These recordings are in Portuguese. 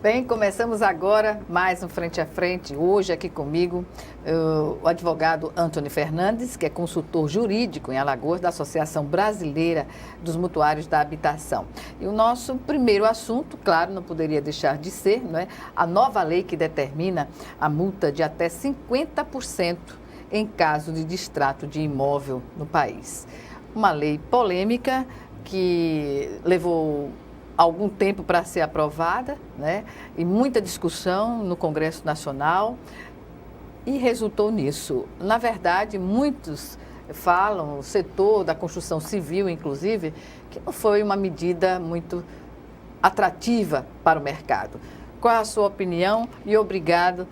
Bem, começamos agora mais um Frente a Frente. Hoje aqui comigo o advogado Antony Fernandes, que é consultor jurídico em Alagoas da Associação Brasileira dos Mutuários da Habitação. E o nosso primeiro assunto, claro, não poderia deixar de ser, não é? A nova lei que determina a multa de até 50% em caso de distrato de imóvel no país. Uma lei polêmica que levou algum tempo para ser aprovada, né? E muita discussão no Congresso Nacional e resultou nisso. Na verdade, muitos falam, o setor da construção civil, inclusive, que não foi uma medida muito atrativa para o mercado. Qual é a sua opinião? E obrigada,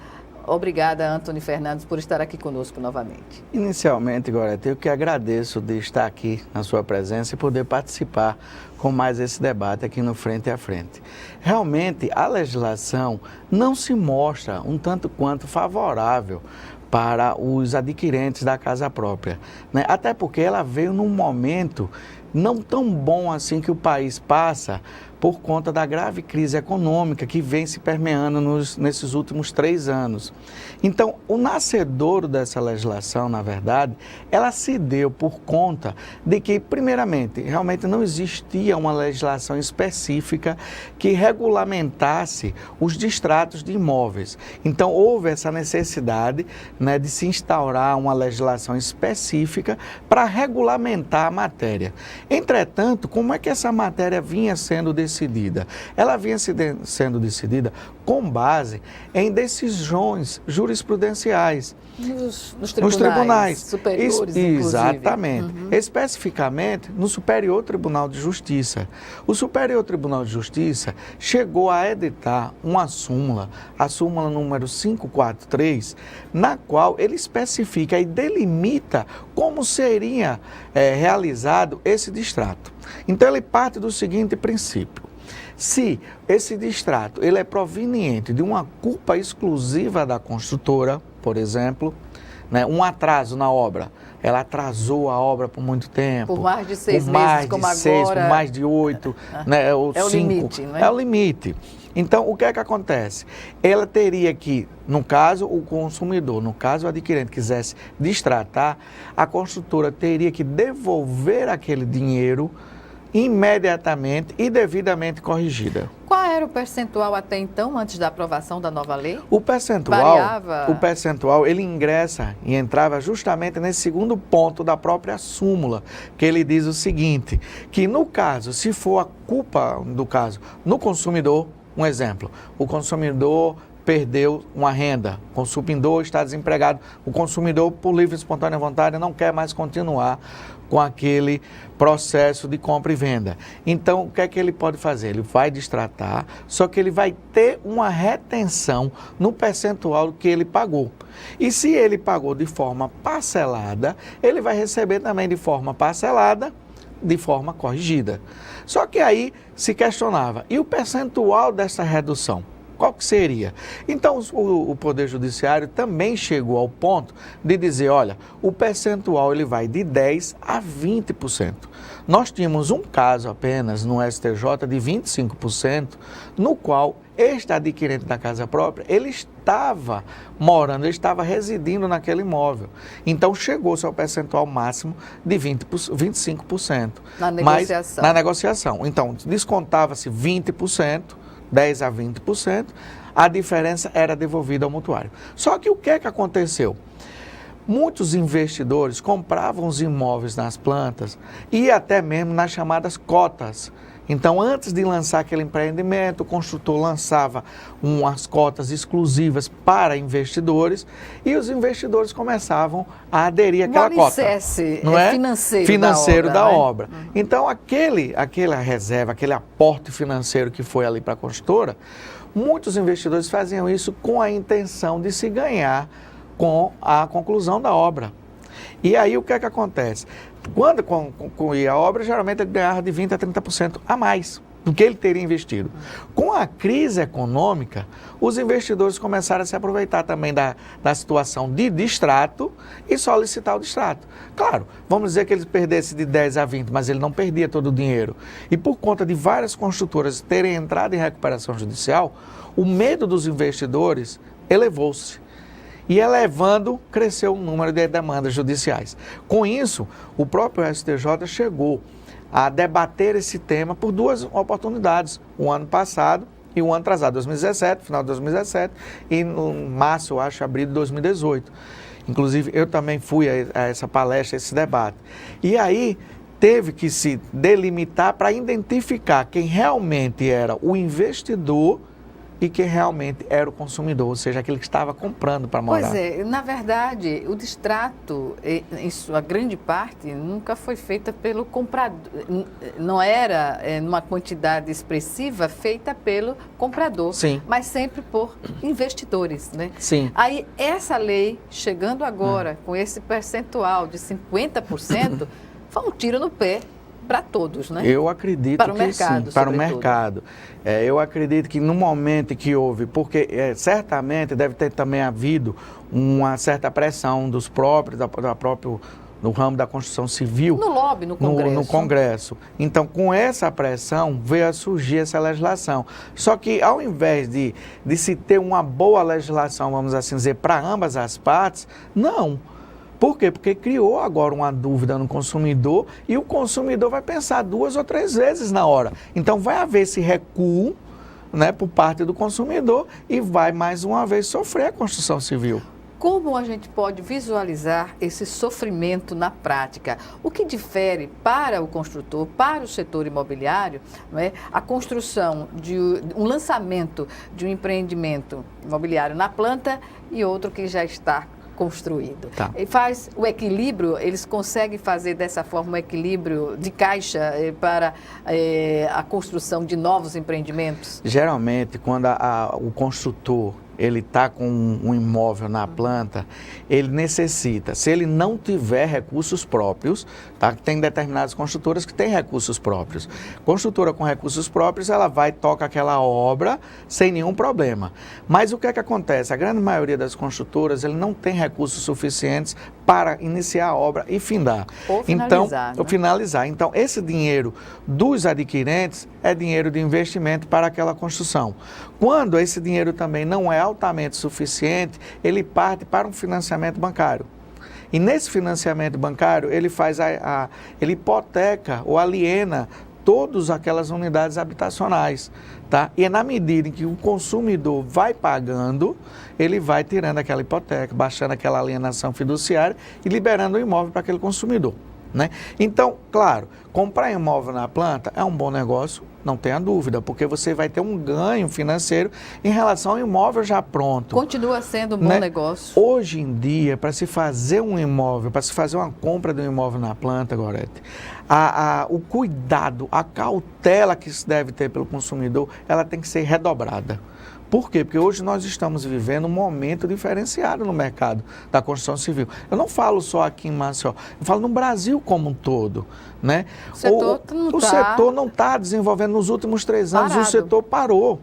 Antony Fernandes, por estar aqui conosco novamente. Inicialmente, Gorete, eu que agradeço de estar aqui na sua presença e poder participar com mais esse debate aqui no Frente a Frente. Realmente, a legislação não se mostra um tanto quanto favorável para os adquirentes da casa própria, né? Até porque ela veio num momento não tão bom assim que o país passa por conta da grave crise econômica que vem se permeando nesses últimos 3 anos. Então, o nascedouro dessa legislação, na verdade, ela se deu por conta de que, primeiramente, realmente não existia uma legislação específica que regulamentasse os distratos de imóveis. Então, houve essa necessidade, né, de se instaurar uma legislação específica para regulamentar a matéria. Entretanto, como é que essa matéria vinha sendo decidida? Ela vinha sendo decidida com base em decisões jurisprudenciais. Nos tribunais superiores, inclusive. Exatamente. Especificamente no Superior Tribunal de Justiça. O Superior Tribunal de Justiça chegou a editar uma súmula, a súmula número 543, na qual ele especifica e delimita como seria realizado esse distrato. Então, ele parte do seguinte princípio: se esse distrato ele é proveniente de uma culpa exclusiva da construtora, por exemplo, né, um atraso na obra, ela atrasou a obra por muito tempo. Por mais de 6 meses, como agora. Por mais de 8, né, ou 5. É o limite, não é? É o limite. Então, o que é que acontece? Ela teria que, no caso, o consumidor, no caso, o adquirente quisesse distratar, a construtora teria que devolver aquele dinheiro imediatamente e devidamente corrigida. Qual era o percentual até então, antes da aprovação da nova lei? O percentual, ele ingressa e entrava justamente nesse segundo ponto da própria súmula, que ele diz o seguinte, que no caso, se for a culpa do caso no consumidor, um exemplo, o consumidor perdeu uma renda, o consumidor está desempregado, o consumidor, por livre e espontânea vontade, não quer mais continuar com aquele processo de compra e venda. Então, o que é que ele pode fazer? Ele vai distratar, só que ele vai ter uma retenção no percentual que ele pagou. E se ele pagou de forma parcelada, ele vai receber também de forma parcelada, de forma corrigida. Só que aí se questionava, e o percentual dessa redução? Qual que seria? Então, o Poder Judiciário também chegou ao ponto de dizer, olha, o percentual ele vai de 10% a 20%. Nós tínhamos um caso apenas no STJ de 25%, no qual este adquirente da casa própria, ele estava morando, ele estava residindo naquele imóvel. Então, chegou-se ao percentual máximo de 25%. Na negociação. Na negociação. Então, descontava-se 20%, 10% a 20%, a diferença era devolvida ao mutuário. Só que o que é que aconteceu? Muitos investidores compravam os imóveis nas plantas e até mesmo nas chamadas cotas. Então, antes de lançar aquele empreendimento, o construtor lançava umas cotas exclusivas para investidores e os investidores começavam a aderir àquela cota. Não é? Financeiro da obra. Então, aquela reserva, aquele aporte financeiro que foi ali para a construtora, muitos investidores faziam isso com a intenção de se ganhar com a conclusão da obra. E aí, o que é que acontece? Quando concluía a obra, geralmente ele ganhava de 20% a 30% a mais. do que ele teria investido. Com a crise econômica, os investidores começaram a se aproveitar também da situação de distrato e solicitar o distrato. Claro, vamos dizer que ele perdesse de 10 a 20, mas ele não perdia todo o dinheiro. E por conta de várias construtoras terem entrado em recuperação judicial, o medo dos investidores elevou-se. E elevando, cresceu o número de demandas judiciais. Com isso, o próprio STJ chegou a debater esse tema por duas oportunidades, o ano passado e o ano atrasado, 2017, final de 2017, e no março, eu acho, abril de 2018. Inclusive, eu também fui a essa palestra, a esse debate. E aí, teve que se delimitar para identificar quem realmente era o investidor e quem realmente era o consumidor, ou seja, aquele que estava comprando para morar. Pois é, na verdade, o distrato, em sua grande parte, nunca foi feita pelo comprador, não era numa quantidade expressiva feita pelo comprador, Sim. mas sempre por investidores, né? Sim. Aí, essa lei, chegando agora com esse percentual de 50%, foi um tiro no pé para todos, né? Eu acredito para o que mercado, sim, para o sobretudo. mercado. Eu acredito que no momento que houve, porque certamente deve ter também havido uma certa pressão dos próprios, no ramo da construção civil. No lobby, no Congresso. No Congresso. Então, com essa pressão, veio a surgir essa legislação. Só que, ao invés de se ter uma boa legislação, vamos assim dizer, para ambas as partes, não. Por quê? Porque criou agora uma dúvida no consumidor e o consumidor vai pensar 2 ou 3 vezes na hora. Então, vai haver esse recuo, né, por parte do consumidor e vai, mais uma vez, sofrer a construção civil. Como a gente pode visualizar esse sofrimento na prática? O que difere para o construtor, para o setor imobiliário, não é, a construção de um lançamento de um empreendimento imobiliário na planta e outro que já está construído. Tá. E faz o equilíbrio, eles conseguem fazer dessa forma um equilíbrio de caixa para a construção de novos empreendimentos? Geralmente, quando o construtor ele está com um imóvel na planta, ele necessita, se ele não tiver recursos próprios, tá? Tem determinadas construtoras que têm recursos próprios. Construtora com recursos próprios, ela vai tocar aquela obra sem nenhum problema. Mas o que é que acontece? A grande maioria das construtoras, ele não tem recursos suficientes para iniciar a obra e findar. Ou finalizar, então, finalizar. Então, esse dinheiro dos adquirentes é dinheiro de investimento para aquela construção. Quando esse dinheiro também não é altamente suficiente, ele parte para um financiamento bancário. E nesse financiamento bancário, ele faz ele hipoteca ou aliena todas aquelas unidades habitacionais, tá? E é na medida em que o consumidor vai pagando, ele vai tirando aquela hipoteca, baixando aquela alienação fiduciária e liberando o imóvel para aquele consumidor, né? Então, claro, comprar imóvel na planta é um bom negócio, não tenha dúvida, porque você vai ter um ganho financeiro em relação ao imóvel já pronto. Continua sendo um bom negócio. Hoje em dia, para se fazer um imóvel, para se fazer uma compra de um imóvel na planta, Gorete, o cuidado, a cautela que se deve ter pelo consumidor, ela tem que ser redobrada. Por quê? Porque hoje nós estamos vivendo um momento diferenciado no mercado da construção civil. Eu não falo só aqui em Maceió, eu falo no Brasil como um todo, né? O setor não está desenvolvendo nos últimos 3 anos, o setor parou.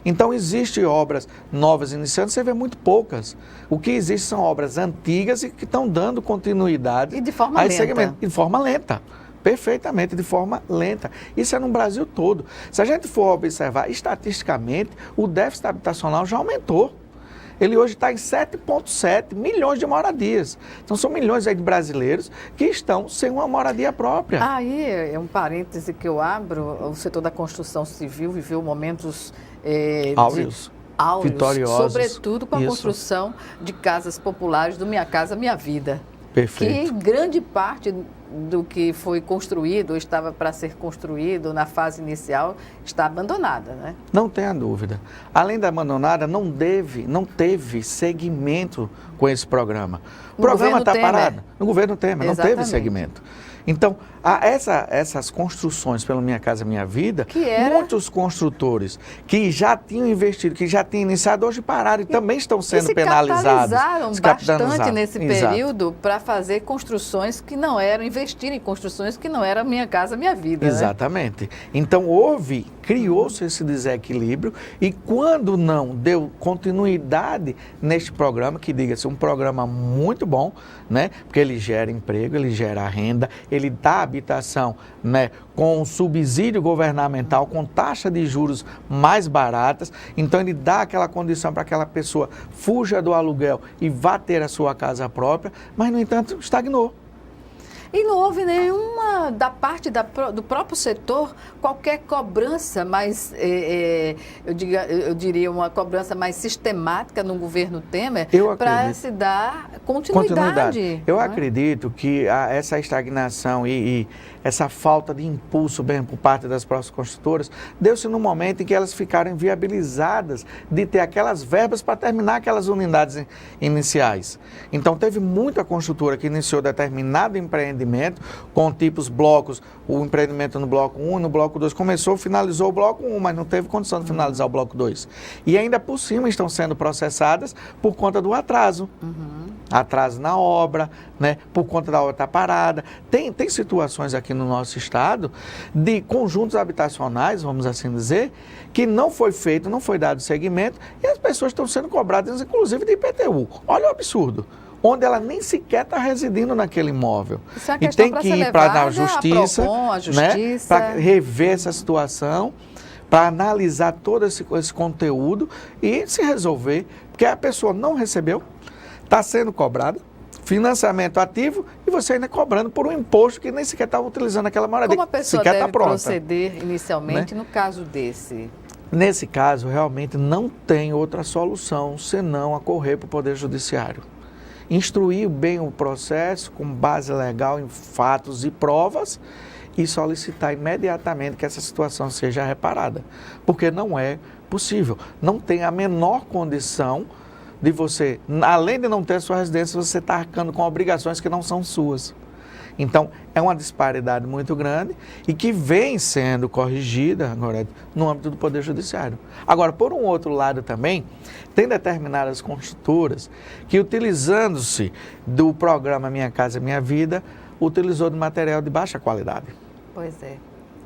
Então, existem obras novas iniciando, você vê muito poucas. O que existe são obras antigas e que estão dando continuidade. E de forma lenta. Segmento, de forma lenta. Perfeitamente, de forma lenta. Isso é no Brasil todo. Se a gente for observar, estatisticamente, o déficit habitacional já aumentou. Ele hoje está em 7,7 milhões de moradias. Então, são milhões aí de brasileiros que estão sem uma moradia própria. Aí é um parêntese que eu abro. O setor da construção civil viveu momentos áureos, vitoriosos. Sobretudo com a construção de casas populares do Minha Casa Minha Vida. Perfeito. Que grande parte do que foi construído, ou estava para ser construído na fase inicial, está abandonada, né? Não tenha dúvida. Além da abandonada, não teve segmento com esse programa. O programa está parado. No governo Temer, não teve segmento. Então, essas construções pela Minha Casa Minha Vida, muitos construtores que já tinham investido, que já tinham iniciado, hoje pararam e também estão sendo penalizados. Se capitalizaram bastante nesse período para fazer construções que não eram, investir em construções que não eram Minha Casa Minha Vida. Exatamente. Né? Então, criou-se esse desequilíbrio e quando não deu continuidade neste programa, que diga-se um programa muito bom, né? Porque ele gera emprego, ele gera renda, ele dá habitação, né? Com subsídio governamental, com taxa de juros mais baratas, então ele dá aquela condição para que aquela pessoa fuja do aluguel e vá ter a sua casa própria, mas no entanto estagnou. E não houve nenhuma, da parte do próprio setor, qualquer cobrança mais, eu diria, uma cobrança mais sistemática no governo Temer para se dar continuidade. Eu acredito que essa estagnação e essa falta de impulso mesmo por parte das próprias construtoras deu-se no momento em que elas ficaram inviabilizadas de ter aquelas verbas para terminar aquelas unidades iniciais. Então teve muita construtora que iniciou determinado empreendimento com tipos blocos, o empreendimento no bloco 1 e no bloco 2 finalizou o bloco 1, mas não teve condição de finalizar o bloco 2. E ainda por cima estão sendo processadas por conta do atraso. Atraso na obra, né? Por conta da obra estar parada. Tem situações aqui no nosso estado de conjuntos habitacionais, vamos assim dizer, que não foi feito, não foi dado seguimento e as pessoas estão sendo cobradas, inclusive de IPTU. Olha o absurdo. Onde ela nem sequer está residindo naquele imóvel. E tem que ir para a justiça, né, para rever essa situação, para analisar todo esse conteúdo e se resolver, porque a pessoa não recebeu, está sendo cobrada, financiamento ativo e você ainda cobrando por um imposto que nem sequer estava utilizando aquela moradia. Como a pessoa deve proceder inicialmente, né, no caso desse? Nesse caso, realmente não tem outra solução senão correr para o Poder Judiciário. Instruir bem o processo com base legal em fatos e provas e solicitar imediatamente que essa situação seja reparada, porque não é possível, não tem a menor condição de você, além de não ter sua residência, você está arcando com obrigações que não são suas. Então, é uma disparidade muito grande e que vem sendo corrigida agora no âmbito do Poder Judiciário. Agora, por um outro lado também, tem determinadas construtoras que, utilizando-se do programa Minha Casa Minha Vida, utilizou de material de baixa qualidade. Pois é.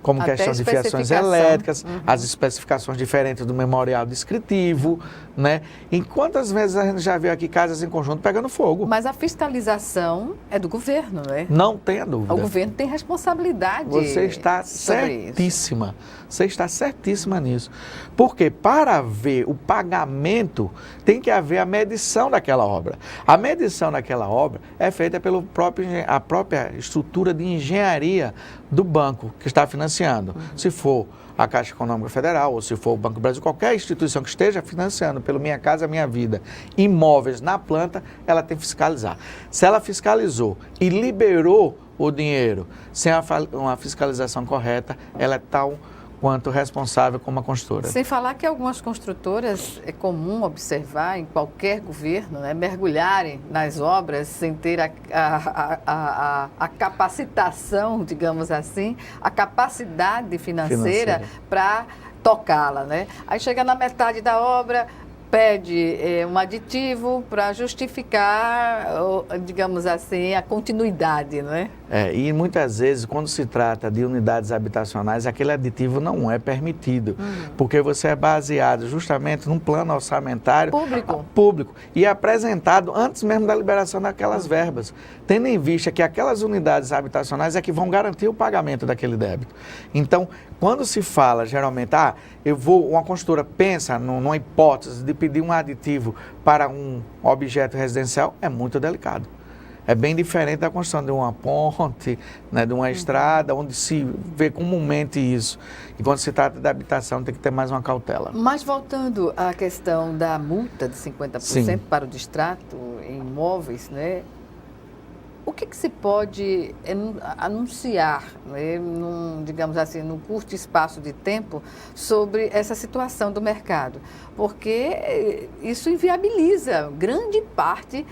Como até questão de fiações elétricas, as especificações diferentes do memorial descritivo, né? E quantas vezes a gente já viu aqui casas em conjunto pegando fogo? Mas a fiscalização é do governo, né? Não tenha dúvida. O governo tem responsabilidade. Você está certíssima. Você está certíssima nisso. Porque para haver o pagamento, tem que haver a medição daquela obra. A medição daquela obra é feita pela própria estrutura de engenharia do banco que está financiando. Se for a Caixa Econômica Federal, ou se for o Banco do Brasil, qualquer instituição que esteja financiando pelo Minha Casa Minha Vida imóveis na planta, ela tem que fiscalizar. Se ela fiscalizou e liberou o dinheiro sem uma fiscalização correta, ela é tão quanto responsável como a construtora. Sem falar que algumas construtoras, é comum observar em qualquer governo, né, mergulharem nas obras sem ter a capacitação, digamos assim, a capacidade financeira para tocá-la, né? Aí chega na metade da obra, pede um aditivo para justificar, digamos assim, a continuidade, não é? E muitas vezes, quando se trata de unidades habitacionais, aquele aditivo não é permitido, porque você é baseado justamente num plano orçamentário público e apresentado antes mesmo da liberação daquelas verbas, tendo em vista que aquelas unidades habitacionais é que vão garantir o pagamento daquele débito. Então, quando se fala, geralmente, uma construtora pensa numa hipótese de pedir um aditivo para um objeto residencial, é muito delicado. É bem diferente da construção de uma ponte, né, de uma estrada, onde se vê comumente isso. E quando se trata de habitação, tem que ter mais uma cautela. Mas voltando à questão da multa de 50% para o distrato em imóveis, né? O que se pode anunciar, né, digamos assim, num curto espaço de tempo, sobre essa situação do mercado? Porque isso inviabiliza grande parte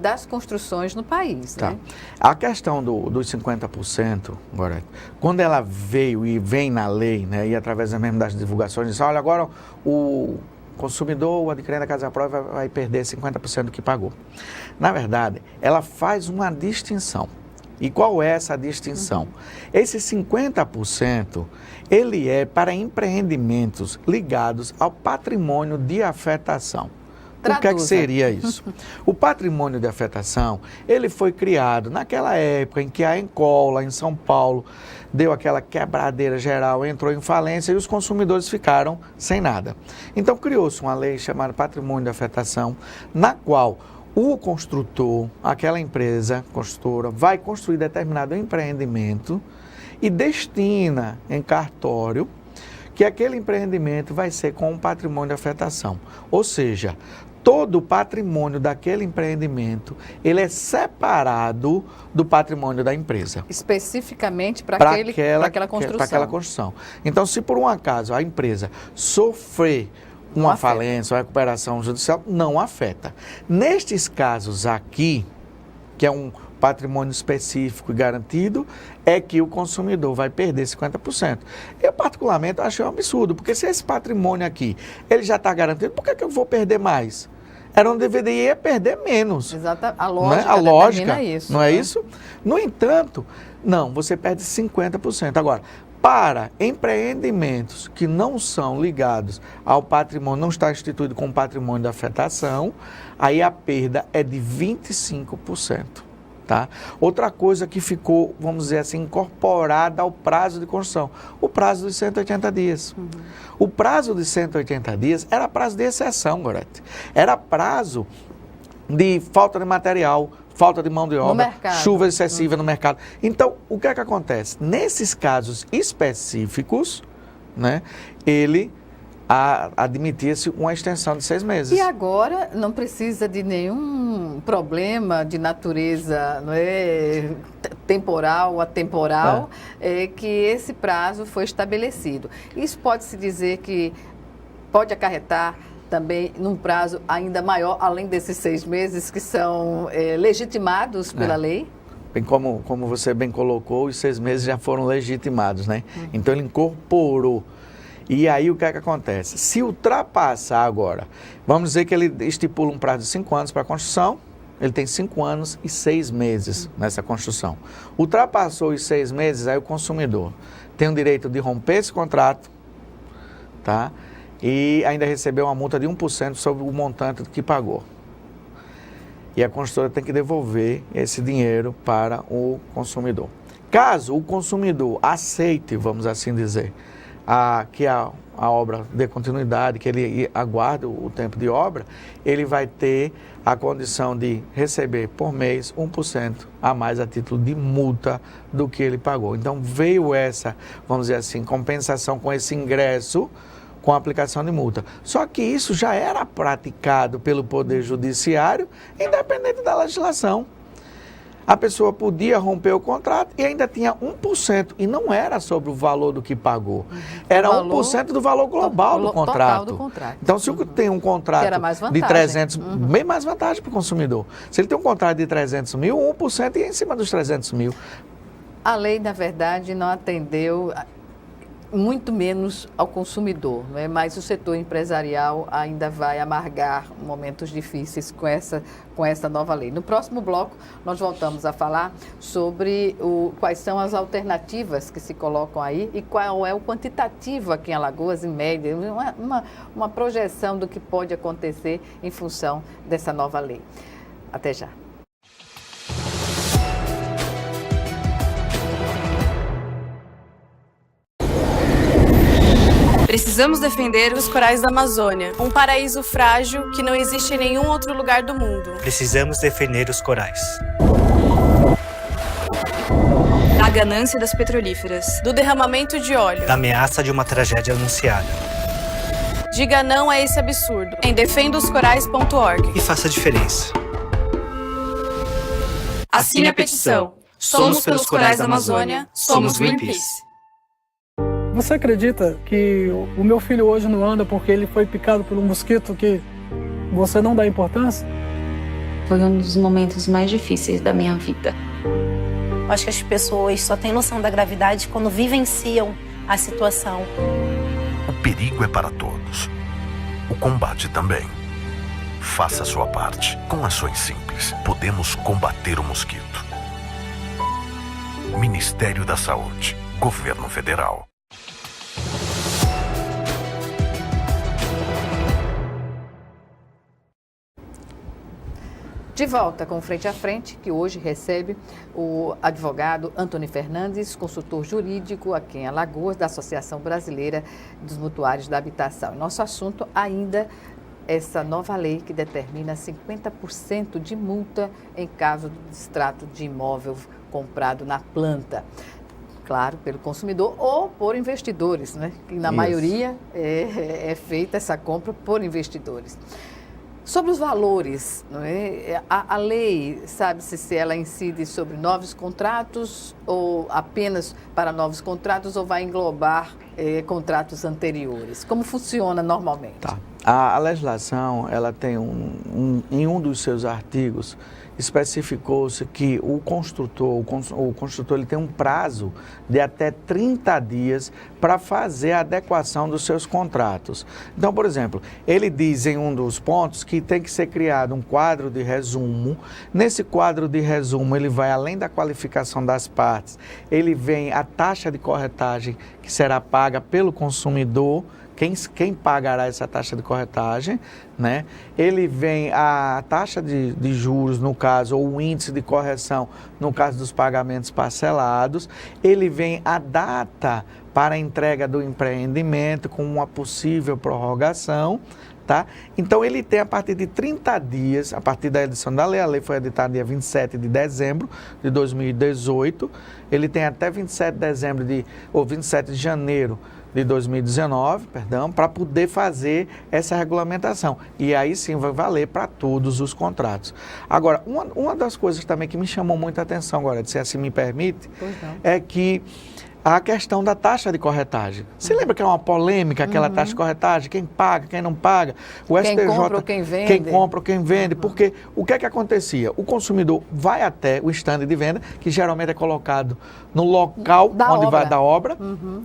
das construções no país. Tá. Né? A questão dos 50%, agora, quando ela veio e vem na lei, né, e através mesmo das divulgações, diz, olha, agora o consumidor, o adquirente da casa própria vai perder 50% do que pagou. Na verdade, ela faz uma distinção. E qual é essa distinção? Esse 50%, ele é para empreendimentos ligados ao patrimônio de afetação. O que é que seria isso? O patrimônio de afetação, ele foi criado naquela época em que a Encol, lá em São Paulo, deu aquela quebradeira geral, entrou em falência e os consumidores ficaram sem nada. Então criou-se uma lei chamada Patrimônio de Afetação, na qual o construtor, aquela empresa construtora, vai construir determinado empreendimento e destina em cartório que aquele empreendimento vai ser com um patrimônio de afetação. Ou seja, todo o patrimônio daquele empreendimento, ele é separado do patrimônio da empresa. Especificamente para aquela construção. Para aquela construção. Então, se por um acaso a empresa sofrer uma falência, uma recuperação judicial, não afeta. Nestes casos aqui, que é um patrimônio específico e garantido, é que o consumidor vai perder 50%. Eu, particularmente, achei um absurdo, porque se esse patrimônio aqui, ele já está garantido, por que eu vou perder mais? Era onde deveria perder menos. Exato, a lógica, né? A lógica, isso. Não é isso? No entanto, não, você perde 50%. Agora, para empreendimentos que não são ligados ao patrimônio, não está instituído com patrimônio de afetação, aí a perda é de 25%. Tá? Outra coisa que ficou, vamos dizer assim, incorporada ao prazo de construção, o prazo de 180 dias. O prazo de 180 dias era prazo de exceção, Gorete. Era prazo de falta de material, falta de mão de obra, chuva excessiva no mercado. Então, o que é que acontece? Nesses casos específicos, né, ele admitia-se uma extensão de 6 meses. E agora não precisa de nenhum problema de natureza, não é, temporal ou atemporal, que esse prazo foi estabelecido. Isso pode-se dizer que pode acarretar também num prazo ainda maior, além desses 6 meses que são legitimados pela lei? Bem, como você bem colocou, os 6 meses já foram legitimados, né? Então ele incorporou. E aí o que é que acontece? Se ultrapassar agora, vamos dizer que ele estipula um prazo de 5 anos para a construção, ele tem 5 anos e 6 meses nessa construção. Ultrapassou os 6 meses, aí o consumidor tem o direito de romper esse contrato, tá? E ainda receber uma multa de 1% sobre o montante que pagou. E a construtora tem que devolver esse dinheiro para o consumidor. Caso o consumidor aceite, vamos assim dizer, que a obra dê continuidade, que ele aguarde o tempo de obra, ele vai ter a condição de receber por mês 1% a mais a título de multa do que ele pagou. Então veio essa, vamos dizer assim, compensação com esse ingresso com a aplicação de multa. Só que isso já era praticado pelo Poder Judiciário, independente da legislação. A pessoa podia romper o contrato e ainda tinha 1%, e não era sobre o valor do que pagou. Era 1% do valor global do contrato. Total do contrato. Então, se tem um contrato de 300, bem mais vantagem para o consumidor. Se ele tem um contrato de 300 mil, 1% ia em cima dos 300 mil. A lei, na verdade, não atendeu muito menos ao consumidor, não é? Mas o setor empresarial ainda vai amargar momentos difíceis com essa nova lei. No próximo bloco, nós voltamos a falar sobre quais são as alternativas que se colocam aí e qual é o quantitativo aqui em Alagoas, em média, uma projeção do que pode acontecer em função dessa nova lei. Até já. Precisamos defender os corais da Amazônia, um paraíso frágil que não existe em nenhum outro lugar do mundo. Precisamos defender os corais. Da ganância das petrolíferas, do derramamento de óleo, Da ameaça de uma tragédia anunciada. Diga não a esse absurdo em defendaoscorais.org. E faça a diferença. Assine a petição. Somos pelos corais da Amazônia, somos Greenpeace. Você acredita que o meu filho hoje não anda porque ele foi picado por um mosquito que você não dá importância? Foi um dos momentos mais difíceis da minha vida. Acho que as pessoas só têm noção da gravidade quando vivenciam a situação. O perigo é para todos. O combate também. Faça a sua parte. Com ações simples, podemos combater o mosquito. Ministério da Saúde. Governo Federal. De volta com Frente a Frente, que hoje recebe o advogado Antônio Fernandes, consultor jurídico aqui em Alagoas, da Associação Brasileira dos Mutuários da Habitação. E nosso assunto ainda essa nova lei que determina 50% de multa em caso do distrato de imóvel comprado na planta. Claro, pelo consumidor ou por investidores, né? Que na maioria é feita essa compra por investidores. Sobre os valores, não é? A lei, sabe-se se ela incide sobre novos contratos ou apenas para novos contratos ou vai englobar contratos anteriores? Como funciona normalmente? Tá. A legislação, ela tem em um dos seus artigos, especificou-se que o construtor ele tem um prazo de até 30 dias para fazer a adequação dos seus contratos. Então, por exemplo, ele diz em um dos pontos que tem que ser criado um quadro de resumo. Nesse quadro de resumo, ele vai além da qualificação das partes, ele vem a taxa de corretagem que será paga pelo consumidor. Quem pagará essa taxa de corretagem, né? Ele vem a taxa de juros, no caso, ou o índice de correção, no caso dos pagamentos parcelados. Ele vem a data para a entrega do empreendimento com uma possível prorrogação, tá? Então, ele tem a partir de 30 dias, a partir da edição da lei, a lei foi editada dia 27 de dezembro de 2018, ele tem até 27 de janeiro de 2019, para poder fazer essa regulamentação. E aí sim vai valer para todos os contratos. Agora, uma das coisas também que me chamou muita atenção agora, se assim me permite, é que a questão da taxa de corretagem. Você lembra que é uma polêmica aquela taxa de corretagem? Quem paga, quem não paga? O quem STJ, compra ou quem vende? Quem compra ou quem vende? Porque o que é que acontecia? O consumidor vai até o estande de venda, que geralmente é colocado no local onde vai da obra.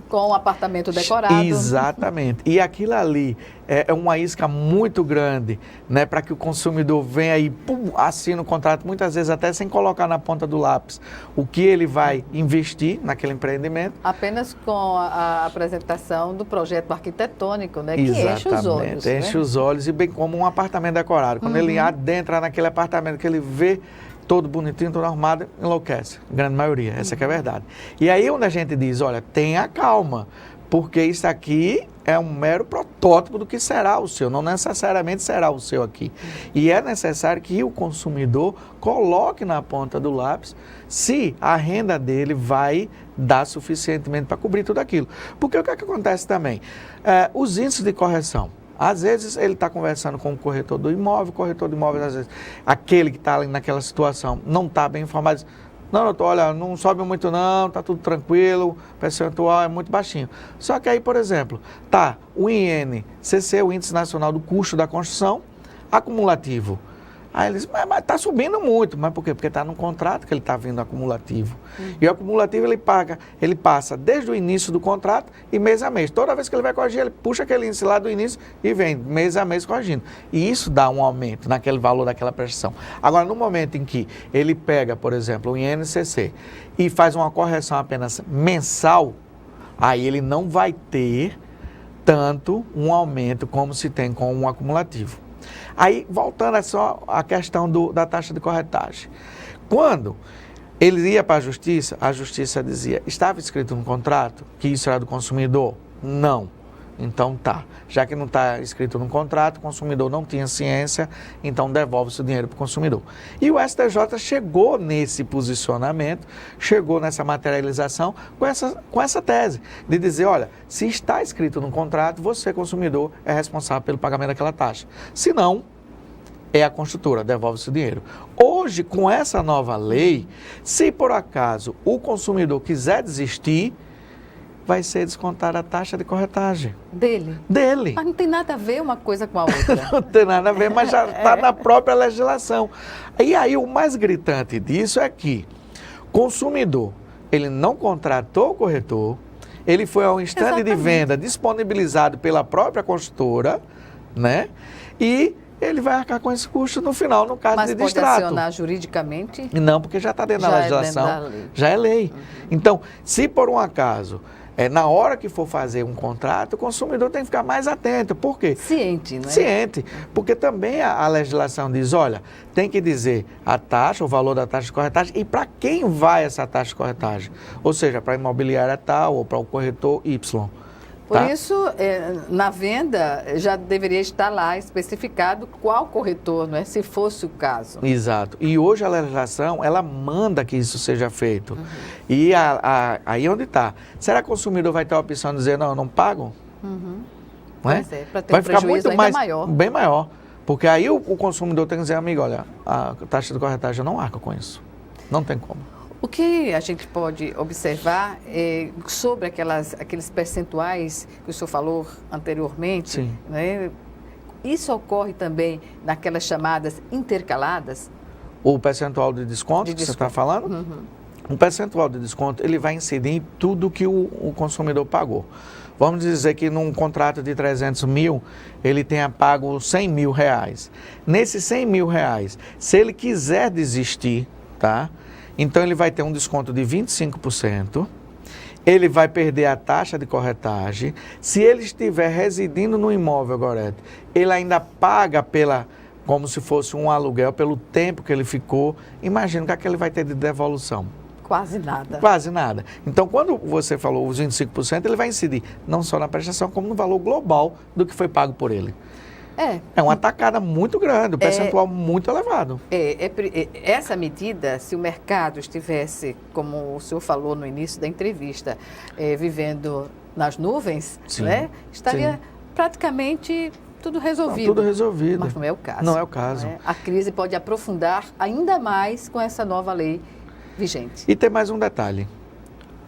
Com o apartamento decorado. Exatamente. E aquilo ali é uma isca muito grande, né, para que o consumidor venha e assine o contrato, muitas vezes até sem colocar na ponta do lápis o que ele vai investir naquele empreendimento. Apenas com a apresentação do projeto arquitetônico, né, que Exatamente, enche os olhos. Enche, né? os olhos, e bem como um apartamento decorado. Quando ele adentra naquele apartamento, que ele vê todo bonitinho, todo arrumado, enlouquece. Grande maioria, essa que é a verdade. E aí onde a gente diz, olha, tenha calma, porque isso aqui é um mero protótipo do que será o seu, não necessariamente será o seu aqui. E é necessário que o consumidor coloque na ponta do lápis se a renda dele vai dar suficientemente para cobrir tudo aquilo. Porque o que é que acontece também? Os índices de correção. Às vezes ele está conversando com o corretor do imóvel, o corretor do imóvel, às vezes, aquele que está ali naquela situação, não está bem informado, diz, não, doutor, olha, não sobe muito não, está tudo tranquilo, o percentual é muito baixinho. Só que aí, por exemplo, tá o INCC, o Índice Nacional do Custo da Construção, acumulativo. Aí ele diz, mas está subindo muito. Mas por quê? Porque está no contrato que ele está vendo acumulativo. E o acumulativo ele passa desde o início do contrato e mês a mês. Toda vez que ele vai corrigir, ele puxa aquele índice lá do início e vem mês a mês corrigindo. E isso dá um aumento naquele valor daquela prestação. Agora, no momento em que ele pega, por exemplo, o INCC e faz uma correção apenas mensal, aí ele não vai ter tanto um aumento como se tem com um acumulativo. Aí, voltando a só a questão da taxa de corretagem. Quando ele ia para a justiça dizia, estava escrito no contrato que isso era do consumidor? Não. Então tá, já que não está escrito no contrato, o consumidor não tinha ciência, então devolve-se o dinheiro para o consumidor. E o STJ chegou nesse posicionamento, chegou nessa materialização com essa tese de dizer, olha, se está escrito no contrato, você, consumidor, é responsável pelo pagamento daquela taxa. Se não, é a construtora, devolve-se o dinheiro. Hoje, com essa nova lei, se por acaso o consumidor quiser desistir, vai ser descontada a taxa de corretagem. Dele? Dele. Mas não tem nada a ver uma coisa com a outra. Não tem nada a ver, mas já está na própria legislação. E aí o mais gritante disso é que consumidor, ele não contratou o corretor, ele foi ao instante de venda disponibilizado pela própria construtora, né? E ele vai arcar com esse custo no final, no caso de distrato. Mas pode acionar juridicamente? Não, porque já está dentro da legislação. É dentro da lei. Já é lei. Então, se por um acaso, na hora que for fazer um contrato, o consumidor tem que ficar mais atento. Por quê? Ciente, não é? Ciente. Porque também a legislação diz, olha, tem que dizer a taxa, o valor da taxa de corretagem e para quem vai essa taxa de corretagem. Ou seja, para a imobiliária tal ou para o corretor Y. Por tá? isso, na venda, já deveria estar lá especificado qual corretor, não é? Se fosse o caso. Exato. E hoje a legislação, ela manda que isso seja feito. E aí onde está? Será que o consumidor vai ter a opção de dizer, não, eu não pago? Não é? Pois é, para ter Vai um ficar prejuízo muito ainda mais, maior. bem maior. Porque aí o consumidor tem que dizer, amigo, olha, a taxa de corretagem eu não arco com isso. Não tem como. O que a gente pode observar sobre aqueles percentuais que o senhor falou anteriormente, Sim. né? Isso ocorre também naquelas chamadas intercaladas? O percentual de desconto que você está falando? O percentual de desconto, ele vai incidir em tudo que o consumidor pagou. Vamos dizer que num contrato de 300 mil, ele tenha pago 100 mil reais. Nesses 100 mil reais, se ele quiser desistir, tá? Então, ele vai ter um desconto de 25%, ele vai perder a taxa de corretagem. Se ele estiver residindo no imóvel, Gorete, ele ainda paga como se fosse um aluguel, pelo tempo que ele ficou. Imagina o que ele vai ter de devolução. Quase nada. Quase nada. Então, quando você falou os 25%, ele vai incidir não só na prestação, como no valor global do que foi pago por ele. É uma tacada muito grande, um percentual muito elevado. Essa medida, se o mercado estivesse, como o senhor falou no início da entrevista, vivendo nas nuvens, Sim, né, estaria sim. praticamente tudo resolvido. Tudo resolvido. Mas não é o caso. Não é o caso. Né? A crise pode aprofundar ainda mais com essa nova lei vigente. E tem mais um detalhe.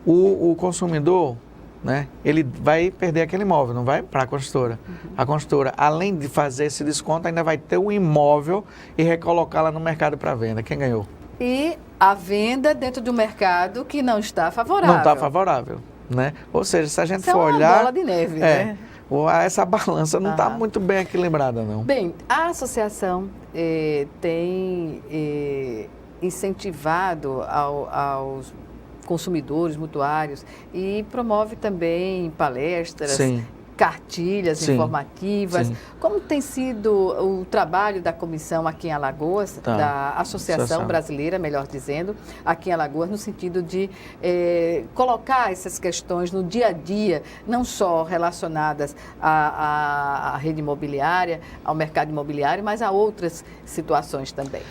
O consumidor, né, ele vai perder aquele imóvel, não vai para a construtora. A construtora, além de fazer esse desconto, ainda vai ter o imóvel e recolocá-la no mercado para venda. Quem ganhou? E a venda dentro de um mercado que não está favorável. Não está favorável, né? Ou seja, se a gente Isso for é uma olhar... bola de neve, né? Essa balança não está muito bem equilibrada, não. Bem, a associação tem incentivado aos consumidores, mutuários, e promove também palestras, Sim. cartilhas Sim. informativas. Sim. Como tem sido o trabalho da comissão aqui em Alagoas, da Associação Brasileira, melhor dizendo, aqui em Alagoas, no sentido de colocar essas questões no dia a dia, não só relacionadas à rede imobiliária, ao mercado imobiliário, mas a outras situações também?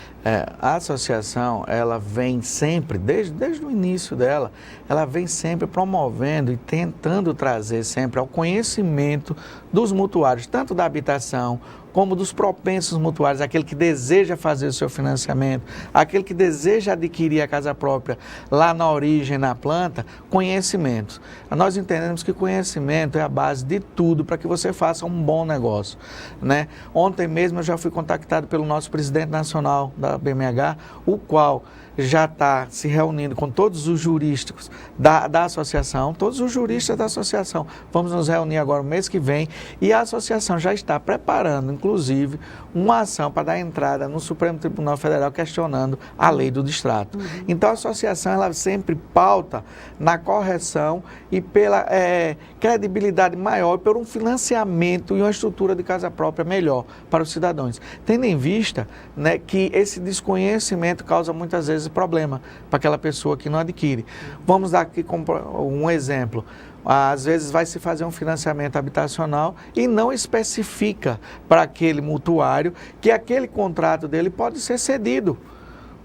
A associação, ela vem sempre, desde o início dela, ela vem sempre promovendo e tentando trazer sempre ao conhecimento dos mutuários, tanto da habitação como dos propensos mutuários, aquele que deseja fazer o seu financiamento, aquele que deseja adquirir a casa própria lá na origem, na planta, conhecimentos. Nós entendemos que conhecimento é a base de tudo para que você faça um bom negócio, né? Ontem mesmo eu já fui contactado pelo nosso presidente nacional da BMH, o qual já está se reunindo com todos os juristas da associação, todos os juristas da associação. Vamos nos reunir agora no mês que vem e a associação já está preparando, inclusive, uma ação para dar entrada no Supremo Tribunal Federal questionando a lei do distrato. Então, a associação, ela sempre pauta na correção e pela credibilidade maior, por um financiamento e uma estrutura de casa própria melhor para os cidadãos. Tendo em vista, né, que esse desconhecimento causa muitas vezes problema para aquela pessoa que não adquire. Vamos dar aqui um exemplo. Às vezes vai se fazer um financiamento habitacional e não especifica para aquele mutuário que aquele contrato dele pode ser cedido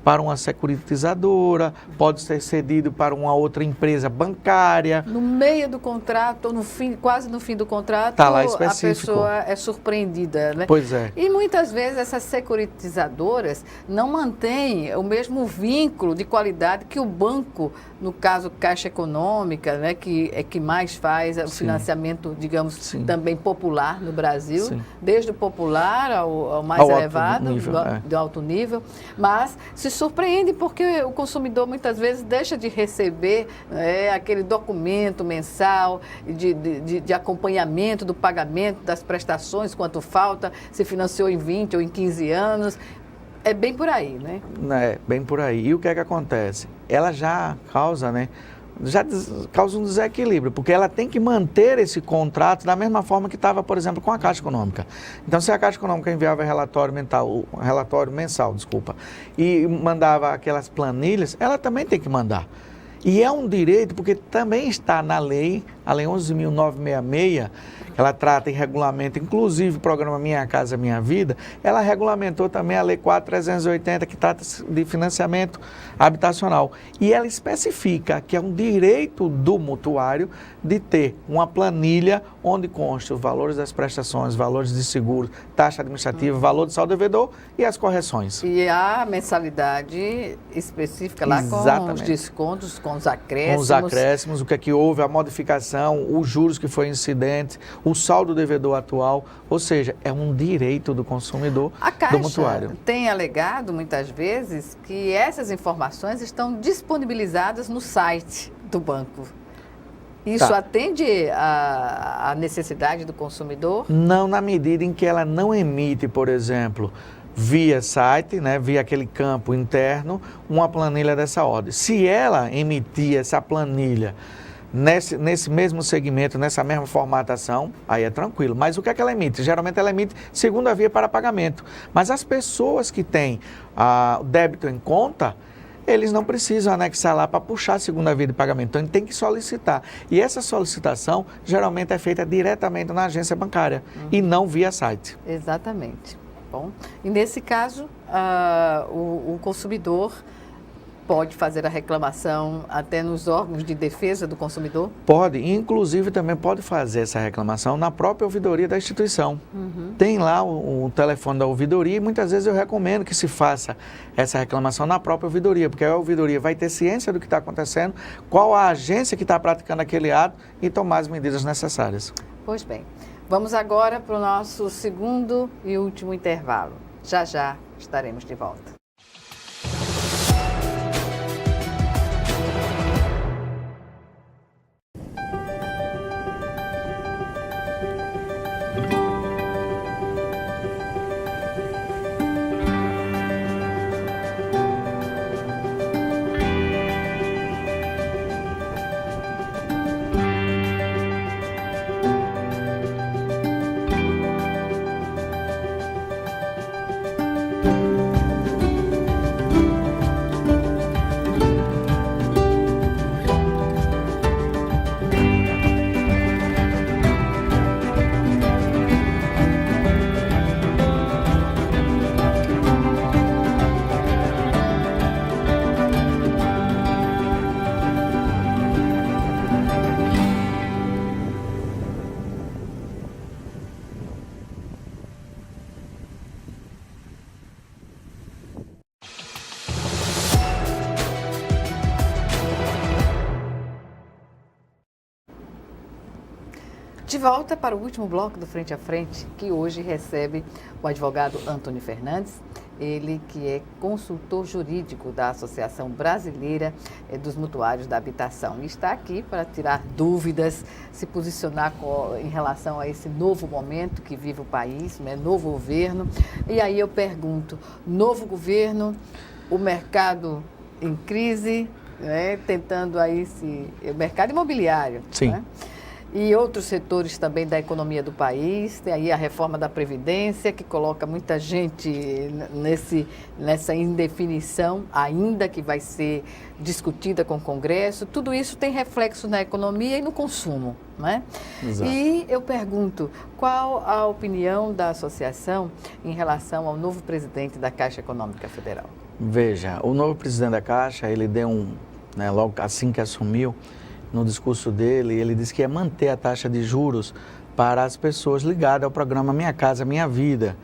para uma securitizadora, pode ser cedido para uma outra empresa bancária. No meio do contrato, ou no fim, quase no fim do contrato, Tá lá a específico. pessoa é surpreendida, né? Pois é. E muitas vezes essas securitizadoras não mantêm o mesmo vínculo de qualidade que o banco, no caso Caixa Econômica, né, que é que mais faz o financiamento, digamos, Sim. também popular no Brasil, Sim. desde o popular ao mais Ao alto elevado, nível, do alto nível, mas se surpreende porque o consumidor muitas vezes deixa de receber aquele documento mensal de acompanhamento do pagamento das prestações, quanto falta, se financiou em 20 ou em 15 anos. É bem por aí, né? É, bem por aí. E o que é que acontece? Ela já causa, né? Causa um desequilíbrio, porque ela tem que manter esse contrato da mesma forma que estava, por exemplo, com a Caixa Econômica. Então, se a Caixa Econômica enviava relatório mensal, e mandava aquelas planilhas, ela também tem que mandar. E é um direito, porque também está na lei, a Lei 11.966, ela trata em regulamento, inclusive o programa Minha Casa Minha Vida, ela regulamentou também a Lei 4.380, que trata de financiamento habitacional. E ela especifica que é um direito do mutuário de ter uma planilha onde consta os valores das prestações, valores de seguro, taxa administrativa, valor de saldo devedor e as correções. E a mensalidade específica lá com os descontos, com os acréscimos. Com os acréscimos, o que é que houve, a modificação, os juros que foi incidente, o saldo devedor atual, ou seja, é um direito do consumidor, do mutuário. A Caixa tem alegado muitas vezes que essas informações estão disponibilizadas no site do banco. Isso atende à necessidade do consumidor? Não, na medida em que ela não emite, por exemplo, via site, né, via aquele campo interno, uma planilha dessa ordem. Se ela emitir essa planilha nesse mesmo segmento, nessa mesma formatação, aí é tranquilo. Mas o que é que ela emite? Geralmente ela emite segunda via para pagamento. Mas as pessoas que têm débito em conta, eles não precisam anexar lá para puxar a segunda via de pagamento. Então, ele tem que solicitar. E essa solicitação, geralmente, é feita diretamente na agência bancária e não via site. Exatamente. Bom, e nesse caso, o consumidor pode fazer a reclamação até nos órgãos de defesa do consumidor? Pode, inclusive também pode fazer essa reclamação na própria ouvidoria da instituição. Tem lá o telefone da ouvidoria e muitas vezes eu recomendo que se faça essa reclamação na própria ouvidoria, porque a ouvidoria vai ter ciência do que está acontecendo, qual a agência que está praticando aquele ato e tomar as medidas necessárias. Pois bem, vamos agora para o nosso segundo e último intervalo. Já já estaremos de volta. De volta para o último bloco do Frente a Frente, que hoje recebe o advogado Antônio Fernandes, ele que é consultor jurídico da Associação Brasileira dos Mutuários da Habitação. E está aqui para tirar dúvidas, se posicionar em relação a esse novo momento que vive o país, né, novo governo. E aí eu pergunto, novo governo, o mercado em crise, né, tentando aí o mercado imobiliário. Sim. Né? E outros setores também da economia do país, tem aí a reforma da Previdência, que coloca muita gente nessa indefinição, ainda que vai ser discutida com o Congresso. Tudo isso tem reflexo na economia e no consumo, né? Exato. E eu pergunto, qual a opinião da associação em relação ao novo presidente da Caixa Econômica Federal? Veja, o novo presidente da Caixa, ele deu logo assim que assumiu, no discurso dele, ele disse que ia manter a taxa de juros para as pessoas ligadas ao programa Minha Casa Minha Vida.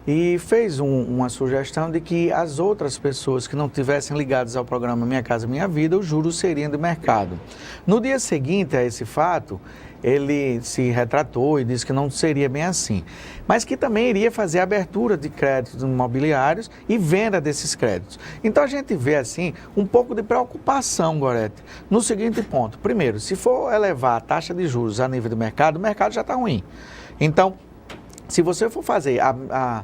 E fez uma sugestão de que as outras pessoas que não tivessem ligadas ao programa Minha Casa Minha Vida, os juros seriam do mercado. No dia seguinte a esse fato, ele se retratou e disse que não seria bem assim, mas que também iria fazer abertura de créditos imobiliários e venda desses créditos. Então a gente vê assim um pouco de preocupação, Gorete, no seguinte ponto. Primeiro, se for elevar a taxa de juros a nível do mercado, o mercado já está ruim. Então, se você for fazer a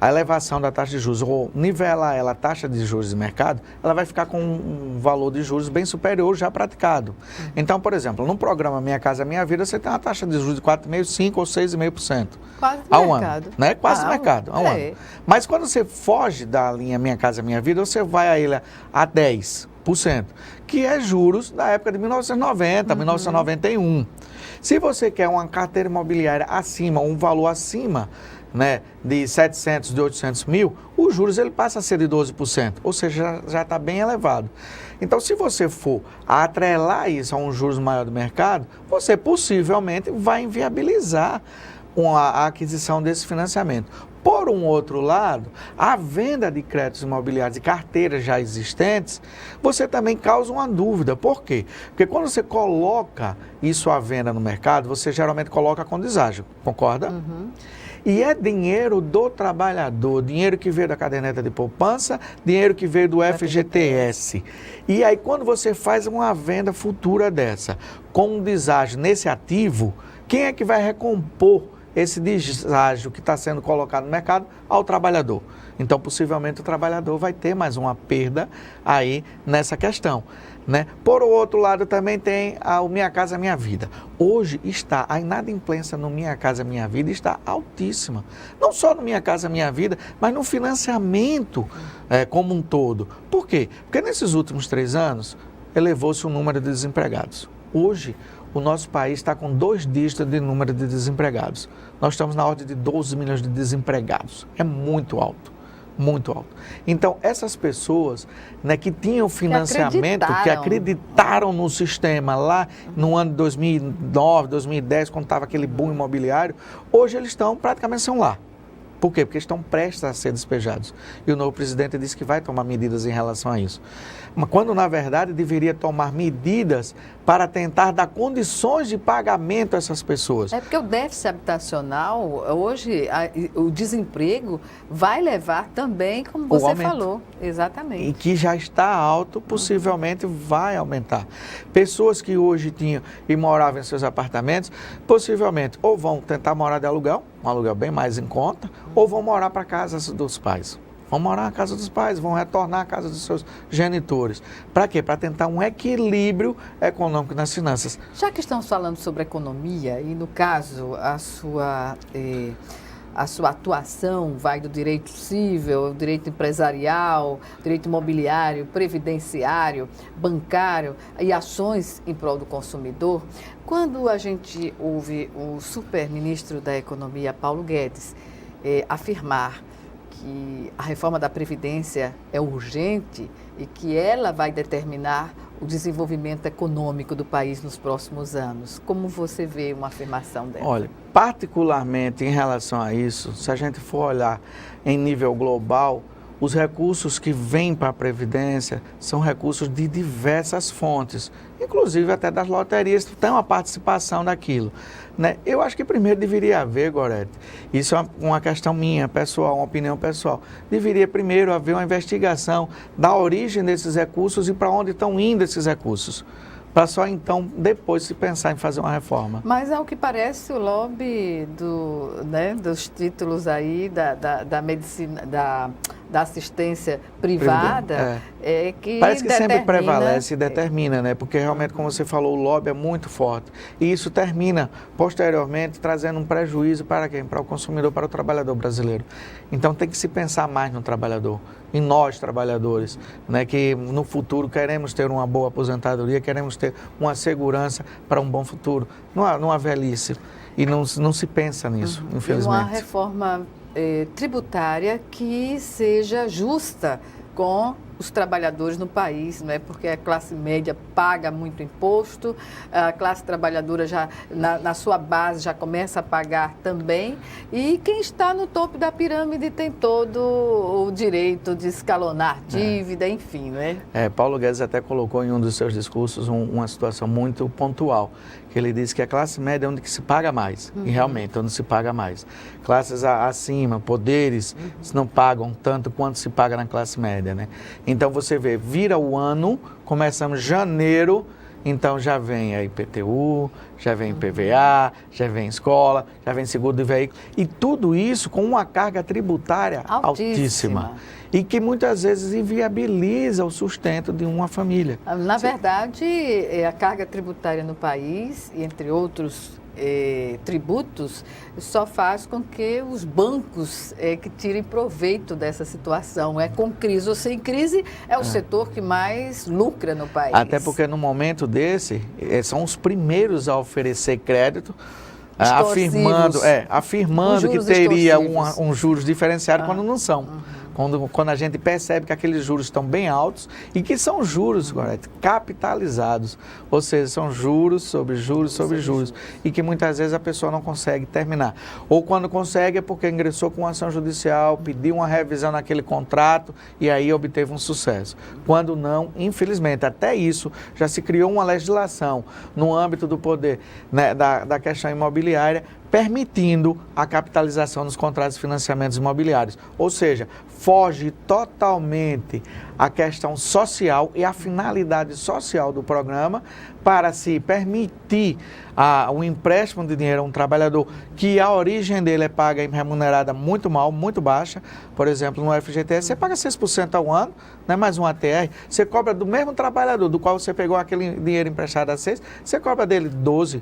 elevação da taxa de juros ou nivelar ela a taxa de juros de mercado, ela vai ficar com um valor de juros bem superior já praticado. Então, por exemplo, no programa Minha Casa Minha Vida, você tem uma taxa de juros de 4,5% ou 6,5%. Quase ao mercado. ano, né? Quase mercado, ao ano. Mas quando você foge da linha Minha Casa Minha Vida, você vai a ele a 10%, que é juros da época de 1990, 1991. Se você quer uma carteira imobiliária acima, um valor acima, né, de 700, de 800 mil, os juros ele passa a ser de 12%, ou seja, já está bem elevado. Então, se você for atrelar isso a um juros maior do mercado, você possivelmente vai inviabilizar a aquisição desse financiamento. Por um outro lado, a venda de créditos imobiliários e carteiras já existentes, você também causa uma dúvida. Por quê? Porque quando você coloca isso à venda no mercado, você geralmente coloca com deságio, concorda? E é dinheiro do trabalhador, dinheiro que veio da caderneta de poupança, dinheiro que veio do FGTS. E aí, quando você faz uma venda futura dessa, com um deságio nesse ativo, quem é que vai recompor esse deságio que está sendo colocado no mercado ao trabalhador? Então, possivelmente, o trabalhador vai ter mais uma perda aí nessa questão, né? Por outro lado, também tem o Minha Casa Minha Vida. Hoje a inadimplência no Minha Casa Minha Vida está altíssima. Não só no Minha Casa Minha Vida, mas no financiamento como um todo. Por quê? Porque nesses últimos 3 anos, elevou-se o número de desempregados. Hoje, o nosso país está com 2 dígitos de número de desempregados. Nós estamos na ordem de 12 milhões de desempregados. É muito alto, muito alto. Então, essas pessoas, né, que tinham financiamento, que acreditaram no sistema lá no ano de 2009, 2010, quando estava aquele boom imobiliário, hoje eles estão praticamente são lá. Por quê? Porque estão prestes a ser despejados. E o novo presidente disse que vai tomar medidas em relação a isso. Mas quando, na verdade, deveria tomar medidas para tentar dar condições de pagamento a essas pessoas. É porque o déficit habitacional, hoje, o desemprego vai levar também, como você falou. Exatamente. E que já está alto, possivelmente vai aumentar. Pessoas que hoje tinham e moravam em seus apartamentos, possivelmente ou vão tentar morar de aluguel, um aluguel bem mais em conta, ou vão morar para casa dos pais. Vão morar na casa dos pais, vão retornar à casa dos seus genitores. Para quê? Para tentar um equilíbrio econômico nas finanças. Já que estamos falando sobre economia, e no caso a sua atuação vai do direito civil, direito empresarial, direito imobiliário, previdenciário, bancário e ações em prol do consumidor, quando a gente ouve o superministro da Economia, Paulo Guedes, afirmar que a reforma da Previdência é urgente e que ela vai determinar o desenvolvimento econômico do país nos próximos anos. Como você vê uma afirmação dessa? Olha, particularmente em relação a isso, se a gente for olhar em nível global, os recursos que vêm para a Previdência são recursos de diversas fontes, inclusive até das loterias, que tem uma participação daquilo, né? Eu acho que primeiro deveria haver, Gorete, isso é uma questão minha, pessoal, uma opinião pessoal, deveria primeiro haver uma investigação da origem desses recursos e para onde estão indo esses recursos, para só então depois se pensar em fazer uma reforma. Mas ao que parece o lobby dos títulos aí da medicina, da assistência privada é que parece que sempre prevalece e determina, né? Porque realmente, como você falou, o lobby é muito forte. E isso termina, posteriormente, trazendo um prejuízo para quem? Para o consumidor, para o trabalhador brasileiro. Então tem que se pensar mais no trabalhador, em nós, trabalhadores, né? Que no futuro queremos ter uma boa aposentadoria, queremos ter uma segurança para um bom futuro, numa velhice. E não se pensa nisso, infelizmente. Uma reforma tributária que seja justa com os trabalhadores no país, não é? Porque a classe média paga muito imposto, a classe trabalhadora já na sua base já começa a pagar também, e quem está no topo da pirâmide tem todo o direito de escalonar dívida, enfim, não é? Paulo Guedes até colocou em um dos seus discursos uma situação muito pontual, que ele disse que a classe média é onde que se paga mais, e realmente onde se paga mais. Classes acima, poderes, não pagam tanto quanto se paga na classe média, né? Então você vê, vira o ano, começamos janeiro, então já vem a IPTU, já vem IPVA, já vem escola, já vem seguro de veículo, e tudo isso com uma carga tributária altíssima. E que muitas vezes inviabiliza o sustento de uma família. Na verdade, a carga tributária no país, entre outros tributos, só faz com que os bancos que tirem proveito dessa situação. Com crise ou sem crise, é o setor que mais lucra no país. Até porque no momento desse, são os primeiros a oferecer crédito, afirmando que teria um juros diferenciado quando não são. Quando a gente percebe que aqueles juros estão bem altos e que são juros, capitalizados, ou seja, são juros sobre juros sobre juros, e que muitas vezes a pessoa não consegue terminar. Ou quando consegue é porque ingressou com uma ação judicial, pediu uma revisão naquele contrato e aí obteve um sucesso. Quando não, infelizmente, até isso já se criou uma legislação no âmbito do poder, né, da questão imobiliária, permitindo a capitalização dos contratos de financiamentos imobiliários. Ou seja, foge totalmente a questão social e a finalidade social do programa para se permitir o empréstimo de dinheiro a um trabalhador que a origem dele é paga e remunerada muito mal, muito baixa. Por exemplo, no FGTS você paga 6% ao ano, né, mais um ATR, você cobra do mesmo trabalhador do qual você pegou aquele dinheiro emprestado a 6%, você cobra dele 12%.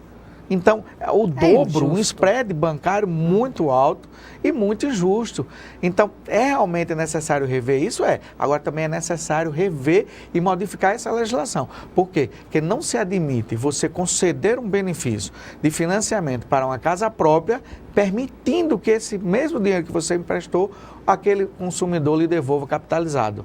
Então, o dobro, um spread bancário muito alto e muito injusto. Então, é realmente necessário rever isso? Agora também é necessário rever e modificar essa legislação. Por quê? Porque não se admite você conceder um benefício de financiamento para uma casa própria, permitindo que esse mesmo dinheiro que você emprestou, aquele consumidor lhe devolva capitalizado.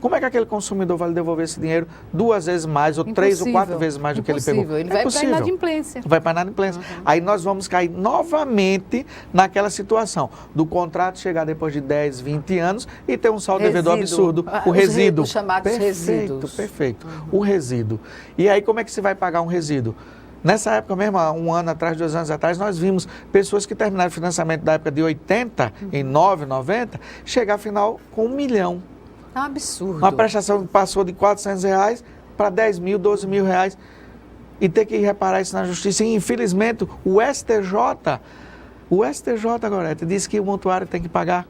Como é que aquele consumidor vai lhe devolver esse dinheiro 2 vezes mais, ou 3 ou 4 vezes mais do que ele pegou? Ele vai para a inadimplência. Vai para a inadimplência. Aí nós vamos cair novamente naquela situação do contrato chegar depois de 10, 20 anos e ter um saldo devedor absurdo. O resíduo. Os chamados resíduos. Perfeito. O resíduo. E aí como é que se vai pagar um resíduo? Nessa época mesmo, há 1 ano atrás, 2 anos atrás, nós vimos pessoas que terminaram o financiamento da época de 89, 90, chegar final com 1 milhão. É um absurdo. Uma prestação que passou de R$400 para 10 mil, 12 mil reais, e ter que reparar isso na justiça. E, infelizmente, o STJ, Gorete, disse que o mutuário tem que pagar.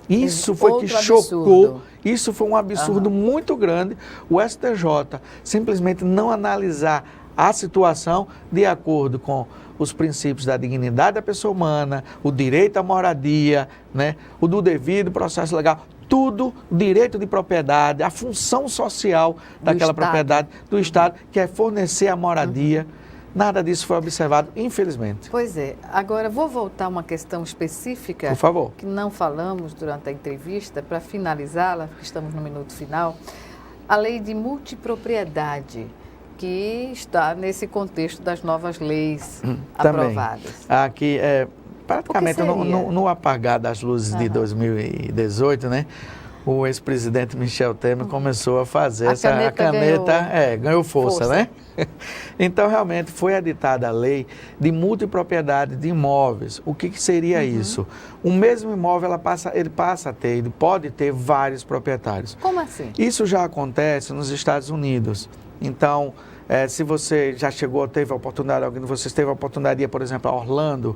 Isso foi que chocou, isso foi um absurdo muito grande. O STJ simplesmente não analisar a situação de acordo com os princípios da dignidade da pessoa humana, o direito à moradia, né, o do devido processo legal, tudo, direito de propriedade, a função social daquela propriedade do Estado, que é fornecer a moradia. Nada disso foi observado, infelizmente. Pois é. Agora, vou voltar a uma questão específica. Por favor. Que não falamos durante a entrevista, para finalizá-la, porque estamos no minuto final. A lei de multipropriedade, que está nesse contexto das novas leis aprovadas. Aqui, praticamente no apagar das luzes de 2018, né? O ex-presidente Michel Temer começou a fazer a caneta ganhou força, né? Então, realmente, foi editada a lei de multipropriedade de imóveis. O que seria isso? O mesmo imóvel, ele pode ter vários proprietários. Como assim? Isso já acontece nos Estados Unidos. Então, se você já teve a oportunidade, alguém de vocês teve a oportunidade de ir, por exemplo, a Orlando,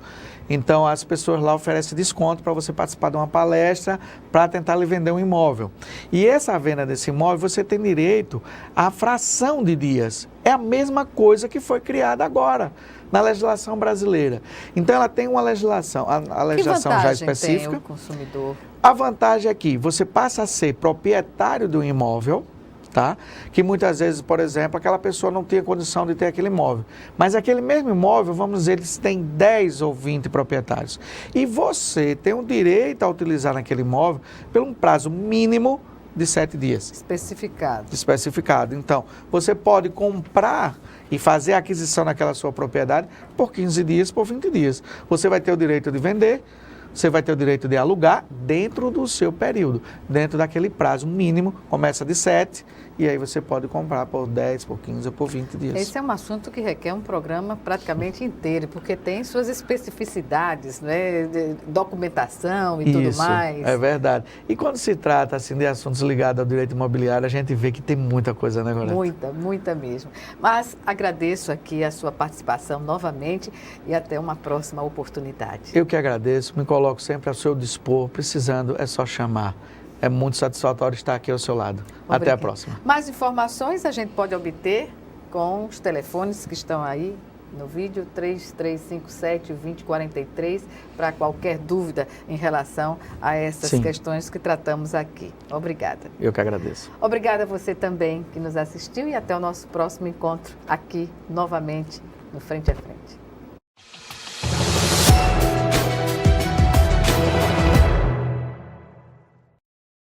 então as pessoas lá oferecem desconto para você participar de uma palestra para tentar lhe vender um imóvel. E essa venda desse imóvel, você tem direito à fração de dias. É a mesma coisa que foi criada agora na legislação brasileira. Então, ela tem uma legislação, a legislação já específica. Tem o consumidor? A vantagem é que você passa a ser proprietário do imóvel, tá? Que muitas vezes, por exemplo, aquela pessoa não tinha condição de ter aquele imóvel. Mas aquele mesmo imóvel, vamos dizer, eles têm 10 ou 20 proprietários. E você tem o direito a utilizar naquele imóvel por um prazo mínimo de 7 dias. Especificado. Então, você pode comprar e fazer a aquisição naquela sua propriedade por 15 dias, por 20 dias. Você vai ter o direito de vender, você vai ter o direito de alugar dentro do seu período, dentro daquele prazo mínimo, começa de 7, e aí você pode comprar por 10, por 15 ou por 20 dias. Esse é um assunto que requer um programa praticamente inteiro, porque tem suas especificidades, né, de documentação e tudo mais. É verdade. E quando se trata assim, de assuntos ligados ao direito imobiliário, a gente vê que tem muita coisa, né, Gorete? Muita mesmo. Mas agradeço aqui a sua participação novamente e até uma próxima oportunidade. Eu que agradeço, me coloco sempre ao seu dispor, precisando é só chamar. É muito satisfatório estar aqui ao seu lado. Obrigada. Até a próxima. Mais informações a gente pode obter com os telefones que estão aí no vídeo, 3357-2043, para qualquer dúvida em relação a essas questões que tratamos aqui. Obrigada. Eu que agradeço. Obrigada a você também que nos assistiu e até o nosso próximo encontro aqui novamente no Frente a Frente.